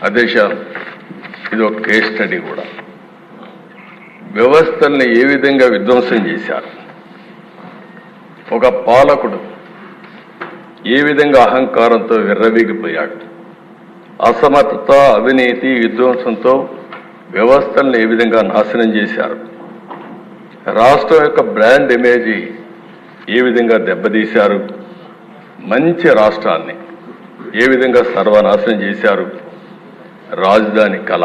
అధ్యక్ష, ఇది ఒక కేస్ స్టడీ కూడా. వ్యవస్థల్ని ఏ విధంగా విధ్వంసం చేశారు, ఒక పాలకుడు ఏ విధంగా అహంకారంతో విర్రవీగిపోయాడు, అసమర్థత, అవినీతి, విధ్వంసంతో వ్యవస్థల్ని ఏ విధంగా నాశనం చేశారు, రాష్ట్రం యొక్క బ్రాండ్ ఇమేజ్ ఏ విధంగా దెబ్బతీశారు, మంచి రాష్ట్రాన్ని ఏ విధంగా సర్వనాశనం చేశారు, రాజధాని కళ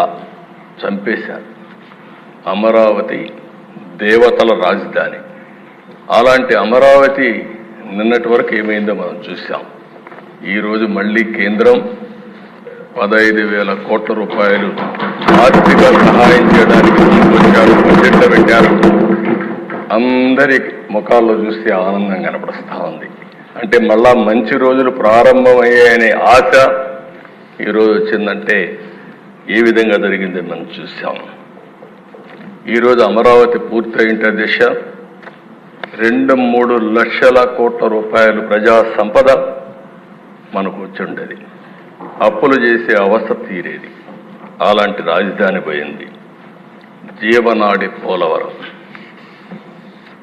చంపేశారు. అమరావతి దేవతల రాజధాని. అలాంటి అమరావతి నిన్నటి వరకు ఏమైందో మనం చూసాం. ఈరోజు మళ్ళీ కేంద్రం 15,000 కోట్ల రూపాయలు ఆర్థిక సహాయం చేయడానికి ముందుకొచ్చారు, బడ్జెట్లో పెట్టారు. అందరి ముఖాల్లో చూస్తే ఆనందం కనపడుస్తూ ఉంది. అంటే మళ్ళా మంచి రోజులు ప్రారంభమయ్యాయనే ఆశ ఈరోజు వచ్చిందంటే ఏ విధంగా జరిగింది మనం చూసాం. ఈరోజు అమరావతి పూర్తయింటే దిశ 2-3 లక్షల కోట్ల రూపాయలు ప్రజా సంపద మనకు వచ్చుండేది. అప్పులు చేసే అవస్థ తీరేది. అలాంటి రాజధాని పోయింది. జీవనాడి పోలవరం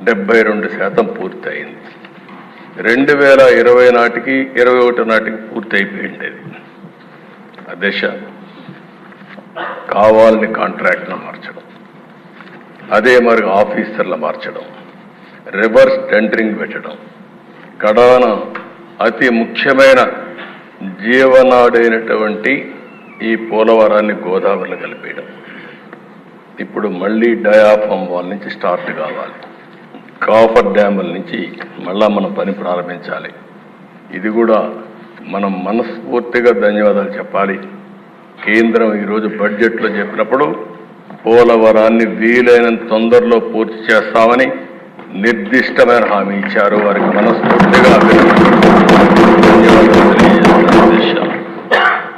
72% పూర్తయింది. 2020 నాటికి 21 నాటికి పూర్తి అయిపోయింది. అధ్యక్ష, కావాలని కాంట్రాక్ట్ను మార్చడం, అదే మరి ఆఫీసర్లు మార్చడం, రివర్స్ టెండరింగ్ పెట్టడం, కడాన అతి ముఖ్యమైన జీవనాడైనటువంటి ఈ పోలవరాన్ని గోదావరిలో కలిపేయడం. ఇప్పుడు మళ్ళీ డయాఫామ్ వాల్ నుంచి స్టార్ట్ కావాలి. కాఫర్ డ్యాముల నుంచి మళ్ళా మనం పని ప్రారంభించాలి. ఇది కూడా మనం మనస్ఫూర్తిగా ధన్యవాదాలు చెప్పాలి. కేంద్రం ఈరోజు బడ్జెట్లో చెప్పినప్పుడు పోలవరాన్ని వీలైనంత తొందరలో పూర్తి చేస్తామని నిర్దిష్టమైన హామీ ఇచ్చారు. వారికి మనస్ఫూర్తిగా అభినందనలు.